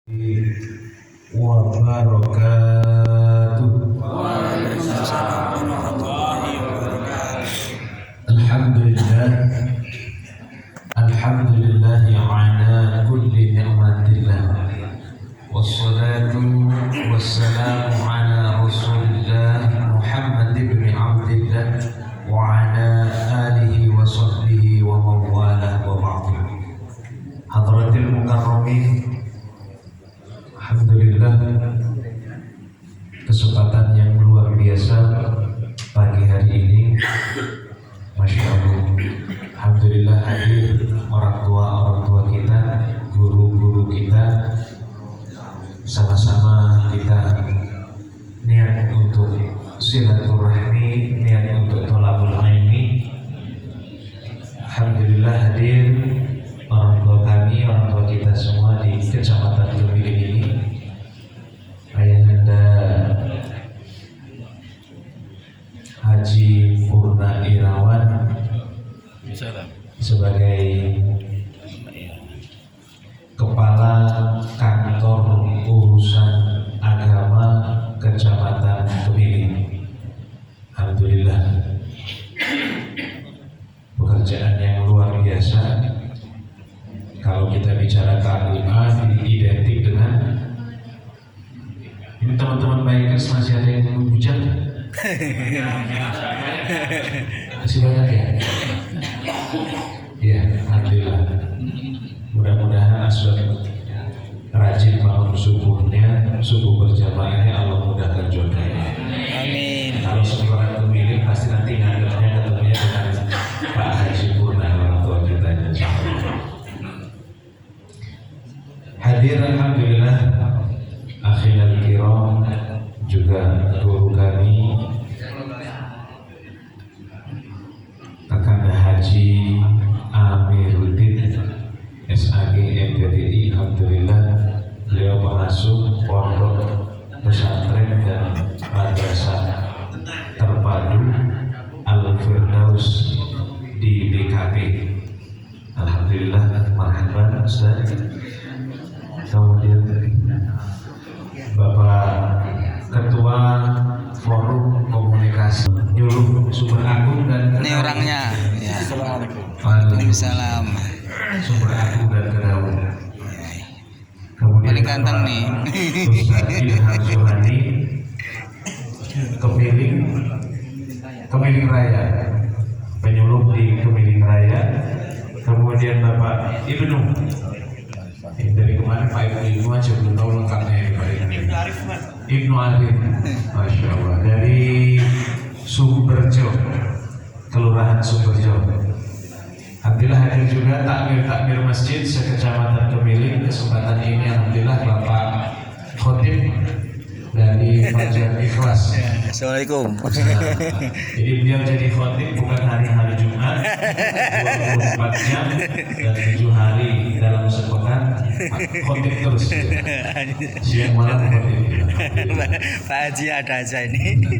wabarakatuh. Waalaikumsalam warahmatullahi wabarakatuh. Alhamdulillah ala kulli ni'matillah, wassalatu wassalamu ala rasulillah Muhammad ibn Abdillah wa ala alihi wa sahbihi wa mawalah wa ba'du. Hadratil mukarramin, alhamdulillah, kesempatan yang luar biasa pagi hari ini, Masya Allah. Alhamdulillah hadir orang tua kita, guru-guru kita, sama-sama kita niat untuk silaturahmi, niat untuk tholabul ilmi. Alhamdulillah hadir orang tua kami, orang tua kita semua di Kecamatan Kemiling ini. Ayahanda Haji Purna Irawan sebagai Kepala Kantor Urusan Agama Kecamatan Kemiling. Alhamdulillah, pekerjaan yang luar biasa. Kalau kita bicara keagamaan identik dengan ini, teman-teman baikers masih ada yang menghujat? Masih banyak ya? Ya, alhamdulillah. Mudah-mudahan asal rajin bangun subuhnya, subuh berjamaahnya, Allah mudahkan jodohnya. Amin. Kalau seorang pemilik pasti nanti ngadepnya ketemunya dengan Pak Haji Purna, orang tua kita. Hadir alhamdulillah akhirul kiram, juga guru kami Kakanda Haji Amiruddin SAG MPDI. Alhamdulillah, beliau pengasuh pondok pesantren dan madrasah terpadu Al-Firdaus di BKP. Alhamdulillah, marhaban Ustaz. Kemudian Bapak Ketua Forum Komunikasi Nyuruh Sumber Agung dan Ini orangnya. Ya. Waalaikumsalam. Sumber Agung dan Kedaung. Kemudian Paling ganteng nih. Ustaz Ilham Suhani Kemiling Raya, penyuluh di Kemiling Raya. Kemudian Bapak Ibnu, dari kemarin Pak Ibnu aja belum tahu lengkapnya ya, Pak Ibnu Arif, Masya Allah, dari Sumberjo, Kelurahan Sumberjo. Alhamdulillah hadir juga takmir masjid sekecamatan Kemiling. Kesempatan ini alhamdulillah Bapak Khotib dari Fajar Ikhlas. Assalamualaikum. Jadi beliau jadi khotib bukan hari-hari Jumat 24 jam dan 7 hari dalam sepekan, khotib terus. Siang malam khotib. Pak Haji ada aja ini.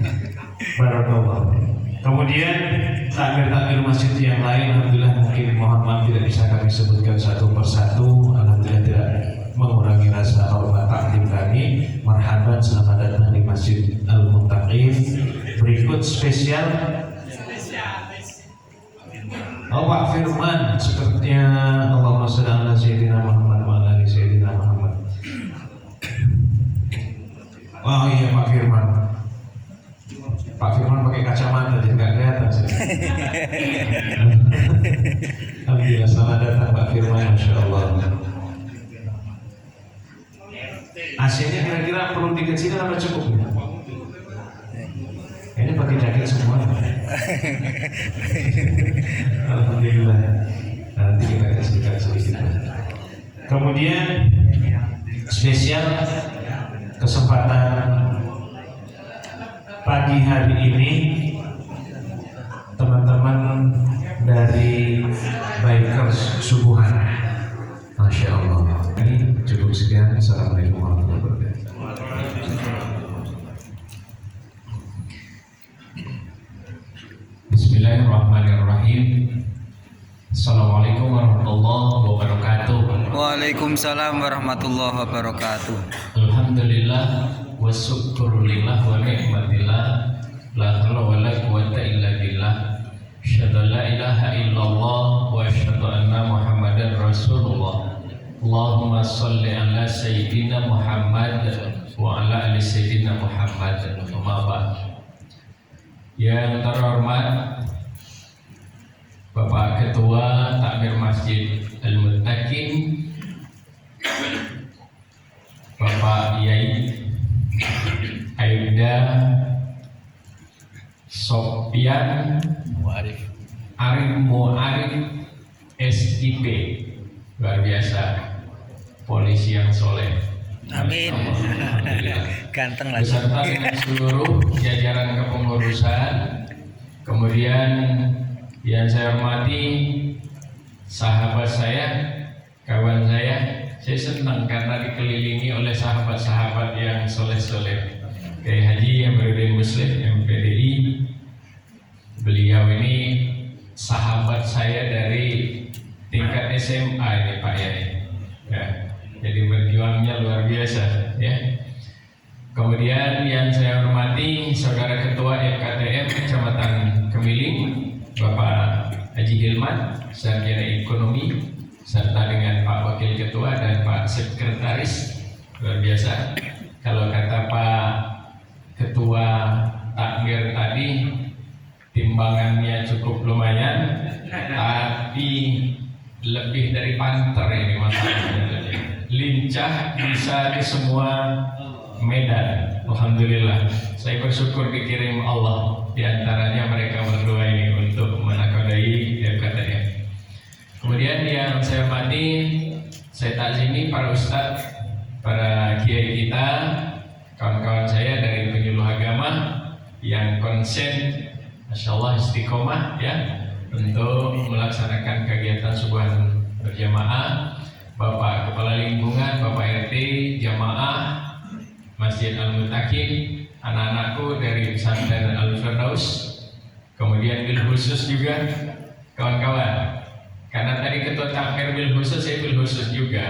Barakallah. Kemudian takmir masjid yang lain, alhamdulillah mungkin mohon maaf tidak bisa kami sebutkan satu persatu. Alhamdulillah tidak mengurangi rasa hormat takdim kami. Marhaban, selamat datang di Masjid Al-Muttaqin. Berikut spesial Pak Firman, sepertinya Allahumma shalli ala sayyidina Muhammad wa ala ali sayyidina Muhammad. Oh iya, Pak Firman. Pak Firman pakai kacamata jadi nggak kelihatan sih. Alhamdulillah, selamat datang Pak Firman, Masya Allah. AC-nya kira-kira perlu dikecilin apa cukup? Ini pakai jaket semua. Alhamdulillah. Nanti kita kasihkan sedikit. Kemudian spesial kesempatan pagi hari ini, teman-teman dari Bikers Subuhan, Masya Allah. Ini cukup sekian. Assalamualaikum warahmatullahi wabarakatuh. Bismillahirrahmanirrahim. Assalamualaikum warahmatullahi wabarakatuh. Waalaikumsalam warahmatullahi wabarakatuh. Alhamdulillah wa syukurulillah wa ni'matillah la haula wa la quwata illa billah. Asyhadu an la ilaha illallah wa asyhadu anna Muhammadar Rasulullah. Allahumma shalli ala sayyidina Muhammad wa ala ali sayyidina Muhammad. Amma ba'd. Yang terhormat Bapak Ketua Takmir Masjid Al-Muttaqin, Bapak Yai Aibda Sofyan Arif Mu'arif SIP, luar biasa, polisi yang soleh. Amin. Ganteng lagi. Beserta dengan seluruh jajaran kepengurusan. Kemudian yang saya hormati sahabat saya, kawan saya senang karena dikelilingi oleh sahabat-sahabat yang soleh-soleh. Kayak Haji Amiruddin Muslim MPDI, beliau ini sahabat saya dari tingkat SMA ini Pak Yai. Ya, jadi berjuangnya luar biasa ya. Kemudian yang saya hormati Saudara Ketua FKTM Kecamatan Kemiling, Bapak Haji Hilman, Sarjana Ekonomi, serta dengan Pak Wakil Ketua dan Pak Sekretaris, luar biasa. Kalau kata Pak Ketua Takmir tadi, timbangannya cukup lumayan, tapi lebih dari panter ini masalahnya. Lincah bisa di semua medan. Alhamdulillah, saya bersyukur dikirim Allah di antaranya mereka berdua ini untuk menakodai FKTM. Kemudian yang saya hormati, saya takzimi para ustadz, para kiai kita, kawan-kawan saya dari penyuluh agama yang konsen, Masya Allah istiqomah ya, untuk melaksanakan kegiatan subuhan berjamaah. Bapak Kepala Lingkungan, Bapak RT, jamaah Masjid Al-Muttaqin, anak-anakku dari pesantren Al-Firdaus, kemudian bil khusus juga kawan-kawan. Karena tadi Ketua Takmir bil khusus, saya bil khusus juga.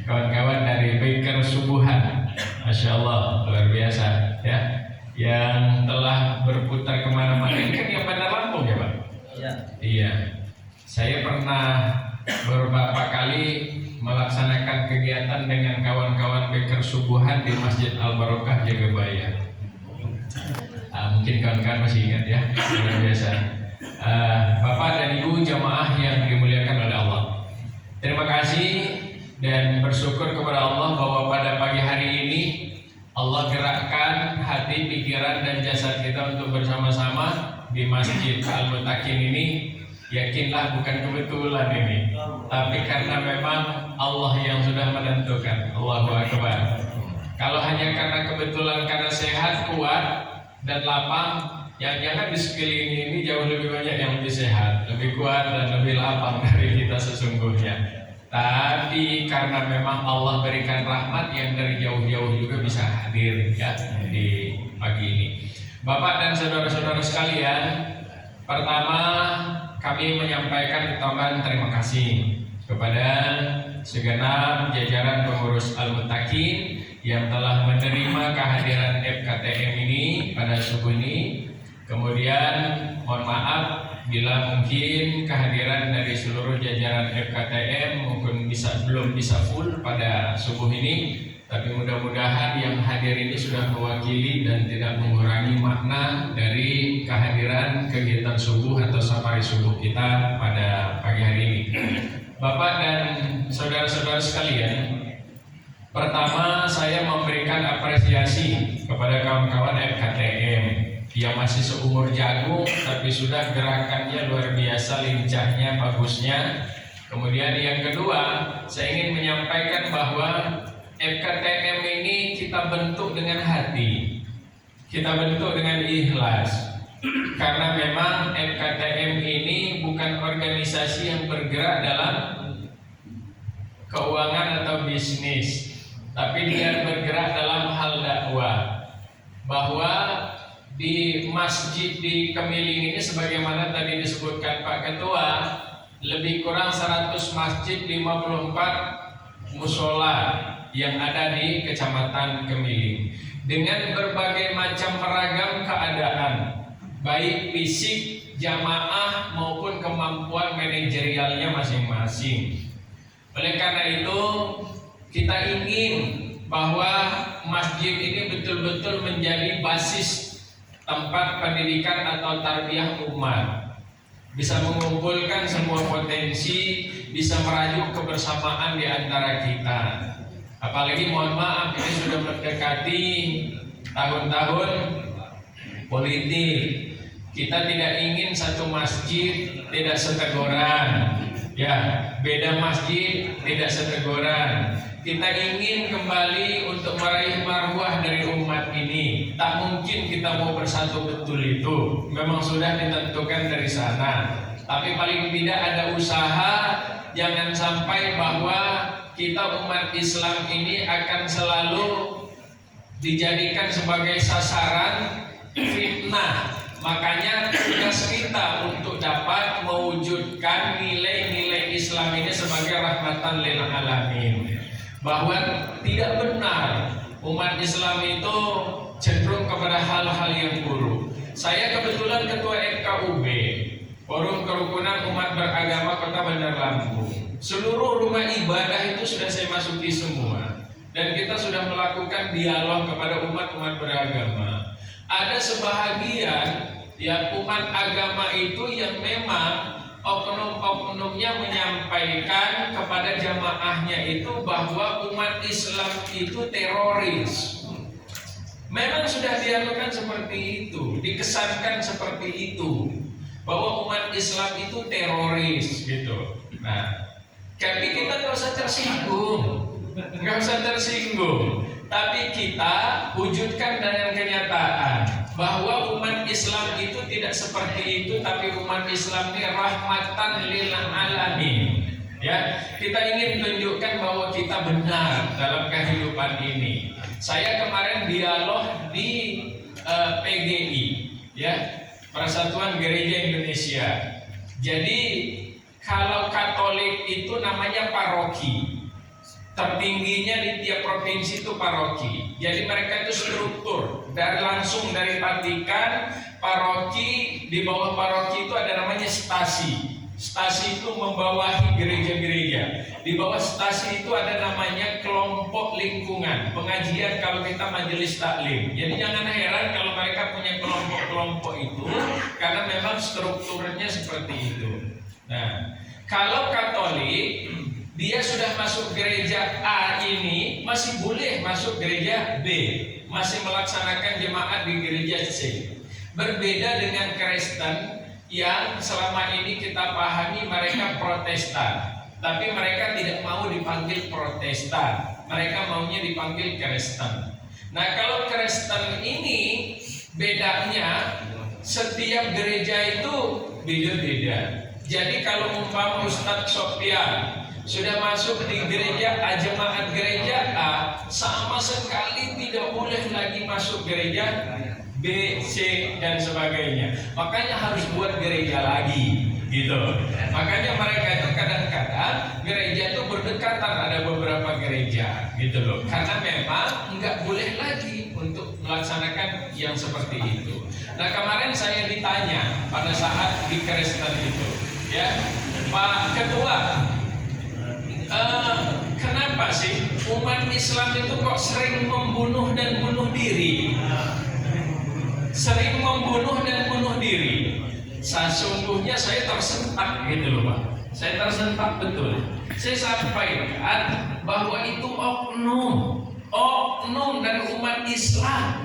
Kawan-kawan dari Baker Subuhan, Masya Allah, luar biasa ya, yang telah berputar kemana-mana. Ini kan yang Bandar Lampung ya Pak? Iya. Iya. Saya pernah beberapa kali melaksanakan kegiatan dengan kawan-kawan Baker Subuhan di Masjid Al-Barokah Jagabaya. Mungkin kawan-kawan masih ingat ya, luar biasa. Bapak dan Ibu jamaah yang dimuliakan oleh Allah, terima kasih dan bersyukur kepada Allah bahwa pada pagi hari ini Allah gerakkan hati, pikiran, dan jasad kita untuk bersama-sama di Masjid Al-Muttaqin ini. Yakinlah bukan kebetulan ini, tapi karena memang Allah yang sudah menentukan. Allahu Akbar. Kalau hanya karena kebetulan, karena sehat, kuat, dan lapang, jangan di sekeliling ini jauh lebih banyak yang lebih sehat, lebih kuat, dan lebih lapang dari kita sesungguhnya. Tapi karena memang Allah berikan rahmat yang dari jauh-jauh juga bisa hadir ya di pagi ini. Bapak dan saudara-saudara sekalian, pertama kami menyampaikan ucapan terima kasih kepada segenap jajaran pengurus Al-Muttaqin yang telah menerima kehadiran FKTM ini pada subuh ini. Kemudian mohon maaf bila mungkin kehadiran dari seluruh jajaran FKTM mungkin belum bisa full pada subuh ini, tapi mudah-mudahan yang hadir ini sudah mewakili dan tidak mengurangi makna dari kehadiran kegiatan subuh atau safari subuh kita pada pagi hari ini. Bapak dan saudara-saudara sekalian, pertama saya memberikan apresiasi kepada kawan-kawan FKTM yang masih seumur jagung tapi sudah gerakannya luar biasa, lincahnya, bagusnya. Kemudian yang kedua, saya ingin menyampaikan bahwa FKTM ini kita bentuk dengan hati, kita bentuk dengan ikhlas. Karena memang FKTM ini bukan organisasi yang bergerak dalam keuangan atau bisnis, tapi dia bergerak dalam hal dakwah. Bahwa di masjid di Kemiling ini sebagaimana tadi disebutkan Pak Ketua, lebih kurang 100 masjid, 54 musola yang ada di Kecamatan Kemiling dengan berbagai macam beragam keadaan, baik fisik jamaah maupun kemampuan manajerialnya masing-masing. Oleh karena itu, kita ingin bahwa masjid ini betul-betul menjadi basis tempat pendidikan atau tarbiyah umat, bisa mengumpulkan semua potensi, bisa merajuk kebersamaan di antara kita. Apalagi mohon maaf, ini sudah mendekati tahun-tahun politik. Kita tidak ingin satu masjid tidak seteguran, ya, beda masjid tidak seteguran. Kita ingin kembali untuk meraih marwah dari umat ini. Tak mungkin kita mau bersatu betul itu, memang sudah ditentukan dari sana. Tapi paling tidak ada usaha, jangan sampai bahwa kita umat Islam ini akan selalu dijadikan sebagai sasaran fitnah. Makanya tugas kita untuk dapat mewujudkan nilai-nilai Islam ini sebagai rahmatan lil alamin, bahwa tidak benar umat Islam itu cenderung kepada hal-hal yang buruk. Saya kebetulan ketua FKUB, Forum Kerukunan Umat Beragama Kota Bandar Lampung. Seluruh rumah ibadah itu sudah saya masuki semua, dan kita sudah melakukan dialog kepada umat-umat beragama. Ada sebahagian yang umat agama itu yang memang oknum-oknumnya menyampaikan kepada jamaahnya itu bahwa umat Islam itu teroris. Memang sudah dilakukan seperti itu, dikesankan seperti itu, bahwa umat Islam itu teroris gitu. Nah, tapi kita nggak usah tersinggung, tapi kita wujudkan dengan kenyataan bahwa umat Islam itu tidak seperti itu, tapi umat Islam ini rahmatan lil alamin. Ya, kita ingin tunjukkan bahwa kita benar dalam kehidupan ini. Saya kemarin dialog di PGI, ya, Persatuan Gereja Indonesia. Jadi kalau Katolik itu namanya paroki, tertingginya di tiap provinsi itu paroki. Jadi mereka itu struktur langsung dari Vatikan, paroki, di bawah paroki itu ada namanya stasi. Stasi itu membawahi gereja-gereja. Di bawah stasi itu ada namanya kelompok lingkungan, pengajian kalau kita majelis taklim. Jadi jangan heran kalau mereka punya kelompok-kelompok itu, karena memang strukturnya seperti itu. Nah, kalau Katolik, dia sudah masuk gereja A ini, masih boleh masuk gereja B, masih melaksanakan jemaat di gereja C. Berbeda dengan Kristen yang selama ini kita pahami mereka Protestan, tapi mereka tidak mau dipanggil Protestan, mereka maunya dipanggil Kristen. Nah, kalau Kristen ini bedanya setiap gereja itu beda-beda. Jadi kalau umpama Ustadz Sofyan sudah masuk di gereja A, jemaat gereja A, sama sekali tidak boleh lagi masuk gereja B, C, dan sebagainya. Makanya harus buat gereja lagi, gitu. Makanya mereka itu kadang-kadang gereja itu berdekatan, ada beberapa gereja, gitu loh. Karena memang nggak boleh lagi untuk melaksanakan yang seperti itu. Nah, kemarin saya ditanya pada saat di Kristen itu, ya, Pak Ketua, kenapa sih umat Islam itu kok sering membunuh dan bunuh diri? Sering membunuh dan bunuh diri. Sesungguhnya saya tersentak gitu loh Pak. Saya tersentak betul. Saya sampaikan bahwa itu oknum dari umat Islam.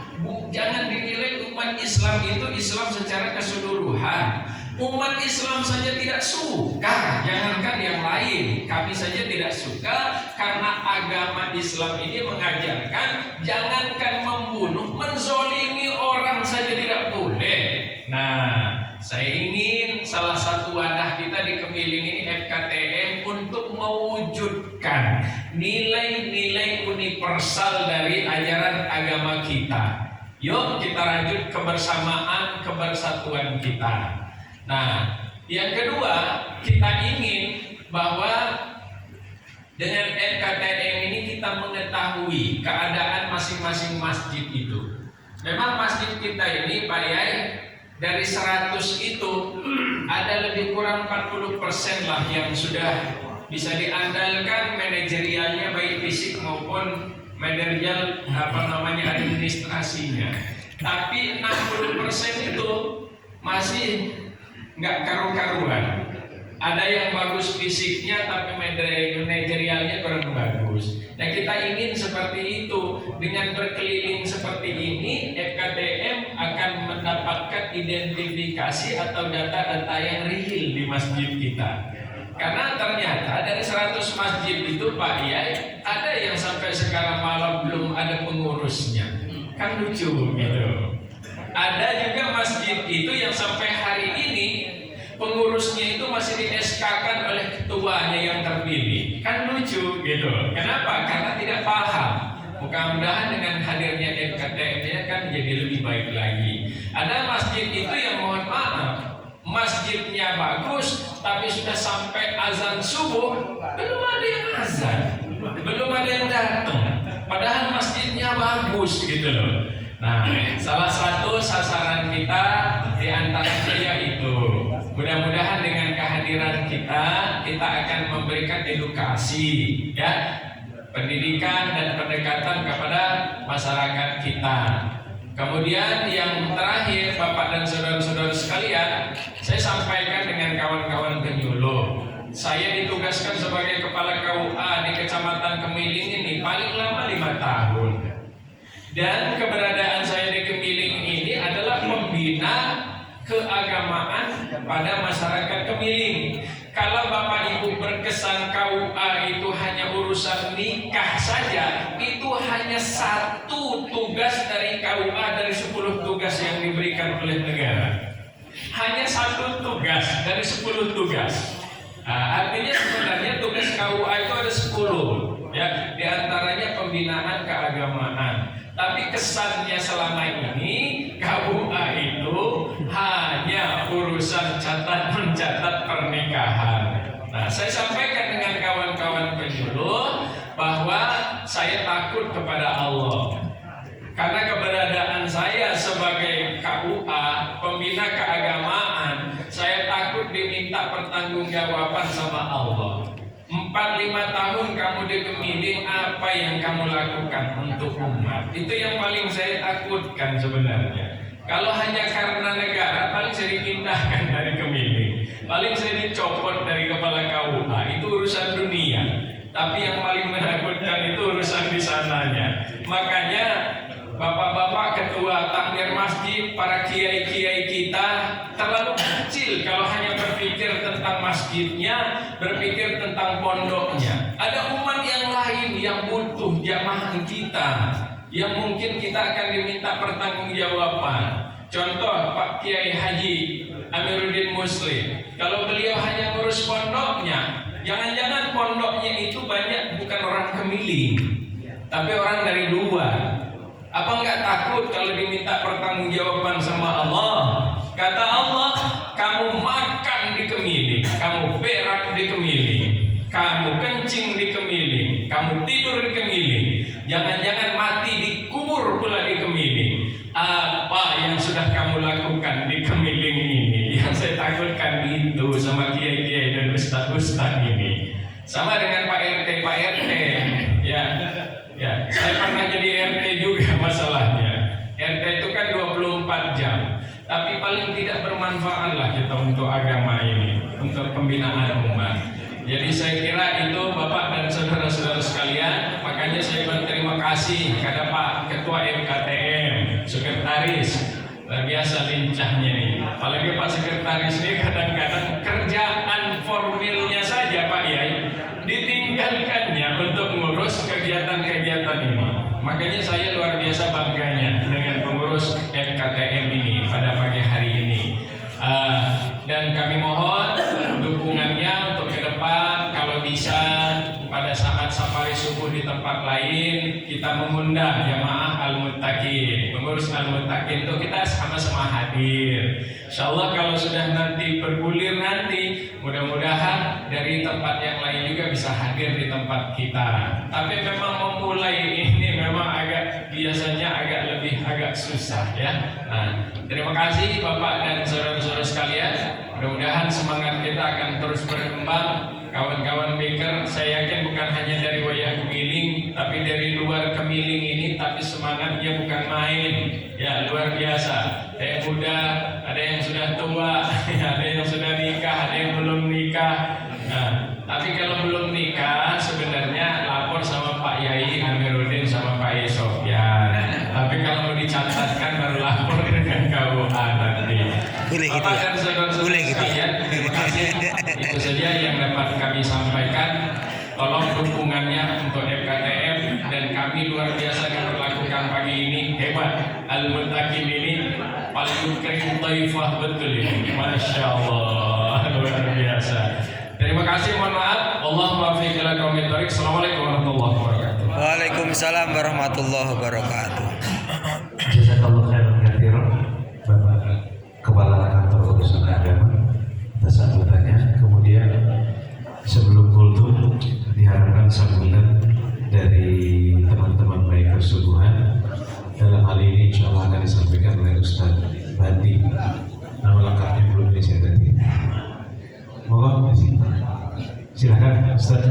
Jangan dinilai umat Islam itu Islam secara keseluruhan. Umat Islam saja tidak suka, jangankan yang lain. Kami saja tidak suka karena agama Islam ini mengajarkan jangankan membunuh, menzolimi orang saja tidak boleh. Nah, saya ingin salah satu wadah kita di Kemiling ini FKTM untuk mewujudkan nilai-nilai universal dari ajaran agama kita. Yuk kita rajut kebersamaan, kebersatuan kita. Nah, Yang kedua, kita ingin bahwa dengan FKTM ini kita mengetahui keadaan masing-masing masjid itu. Memang masjid kita ini Pak Yai, dari 100 itu ada lebih kurang 40% lah yang sudah bisa diandalkan manajerialnya, baik fisik maupun manajerial administrasinya. Tapi 60% itu masih nggak karu-karuan. Ada yang bagus fisiknya tapi manajerialnya kurang bagus. Nah, kita ingin seperti itu. Dengan berkeliling seperti ini, FKTM akan mendapatkan identifikasi atau data-data yang real di masjid kita. Karena ternyata dari 100 masjid itu Pak Yai, ada yang sampai sekarang malam belum ada pengurusnya. Kan lucu gitu. Ada juga masjid itu yang sampai hari ini pengurusnya itu masih di-SK-kan oleh ketuanya yang terpilih. Kan lucu gitu. Kenapa? Karena tidak paham. Mudah-mudahan dengan hadirnya FKTM kan jadi lebih baik lagi. Ada masjid itu yang mohon maaf, masjidnya bagus, tapi sudah sampai azan subuh belum ada yang azan, belum ada yang datang. Padahal masjidnya bagus gitu loh. Nah, salah satu sasaran kita di antaranya yaitu mudah-mudahan dengan kehadiran kita akan memberikan edukasi, ya, pendidikan dan pendekatan kepada masyarakat kita. Kemudian yang terakhir, Bapak dan saudara-saudara sekalian, saya sampaikan dengan kawan-kawan penyuluh. Saya ditugaskan sebagai kepala KUA di Kecamatan Kemiling ini paling lama 5 tahun. Dan keberadaan saya di Kemiling ini adalah membina keagamaan pada masyarakat Kemiling. Kalau Bapak Ibu berkesan KUA itu hanya urusan nikah saja, itu hanya 1 tugas dari KUA dari 10 tugas yang diberikan oleh negara. Hanya 1 tugas dari 10 tugas. Artinya sebenarnya tugas KUA itu ada 10, ya, diantaranya pembinaan keagamaan. Tapi kesannya selama ini KUA itu hanya urusan mencatat pernikahan. Nah, saya sampaikan dengan kawan-kawan penyuluh bahwa saya takut kepada Allah. Karena keberadaan saya sebagai KUA, pembina keagamaan, saya takut diminta pertanggungjawaban sama Allah. 4-5 tahun kamu di Kemiling, apa yang kamu lakukan untuk umat? Itu yang paling saya takutkan sebenarnya. Kalau hanya karena negara, paling saya dipindahkan dari Kemiling, paling saya dicopot dari kepala KUA. Itu urusan dunia. Tapi yang paling menakutkan itu urusan di sananya. Makanya bapak-bapak ketua takmir masjid, para kiai-kiai kita terlalu kecil kalau hanya berpikir tentang masjidnya, berpikir tentang pondoknya. Ada umat yang lain yang butuh jamaah kita, yang mungkin kita akan diminta pertanggungjawaban. Contoh Pak Kiai Haji Amiruddin Muslim, kalau beliau hanya ngurus pondoknya, jangan-jangan pondoknya itu banyak bukan orang Kemiling, tapi orang dari luar. Apa enggak takut kalau diminta pertanggungjawaban sama Allah? Kata Allah, kamu makan di Kemiling, kamu berak di Kemiling, kamu kencing di Kemiling, kamu tidur di Kemiling, jangan-jangan mati dikubur pula di Kemiling. Apa yang sudah kamu lakukan di Kemiling ini? Yang saya takutkan itu sama kiai-kiai dan ustaz-ustaz ini. Sama dengan Pak RT, ya. Ya, saya pernah jadi RT juga masalahnya. RT itu kan 24 jam, tapi paling tidak bermanfaat lah kita untuk agama ini, untuk pembinaan umat. Jadi saya kira itu Bapak dan saudara-saudara sekalian, makanya saya berterima kasih kepada Pak Ketua FKTM, Sekretaris, luar biasa lincahnya nih. Apalagi Pak Sekretaris ini kadang-kadang kerjaan formilnya saja Pak Yai ditinggalkannya untuk mengurus kegiatan-kegiatan ini. Makanya saya luar biasa bangganya dengan pengurus FKTM ini pada pagi hari ini. Dan kami mohon dukungannya untuk ke depan, kalau bisa pada saat safari subuh di tempat lain, kita mengundang jamaah al-muttaqin, pengurus al-muttaqin itu kita sama-sama hadir. Insyaallah kalau sudah nanti bergulir nanti, mudah-mudahan dari tempat yang lain juga bisa hadir di tempat kita. Tapi memang memulai ini memang biasanya agak susah ya. Nah, terima kasih Bapak dan saudara-saudara sekalian. Mudah-mudahan semangat kita akan terus berkembang. Kawan-kawan baker, saya yakin bukan hanya dari Wayah Kemiling, tapi dari luar Kemiling ini, tapi semangatnya bukan main, ya luar biasa. Ada yang muda, ada yang sudah tua, ada yang sudah nikah, ada yang belum nikah. Nah, tapi kalau belum nikah, sebenarnya lapor sama Pak Yai Amiruddin sama Pak Yai Sofyan. Tapi kalau mau dicatatkan baru lapor dengan KUA nanti. Boleh gitu Bapak ya? dan saudara-saudara Boleh gitu. sekalian, terima kasih. Itu saja yang dapat kami sampaikan. Tolong dukungannya untuk FKTF dan kami luar biasa memperlakukan pagi ini hebat. Al-Muttaqin ini paling kering taifah betul ini. Masya Allah, luar biasa. Terima kasih, mohon maaf. Allahumma fiq ila qaumit thariq. Assalamualaikum warahmatullahi wabarakatuh. Waalaikumsalam warahmatullahi wabarakatuh. Jazakallahu khairan katsiran Bapak Kepala Kantor Urusan Agama atas sambutannya. Kemudian sebelum kultum diharapkan sambutan dari teman-teman baik persubuhan. Dalam hal ini insya Allah akan disampaikan oleh Ustaz Bandi. Nama lengkapnya belum saya tadi. Mohon silakan Ustaz.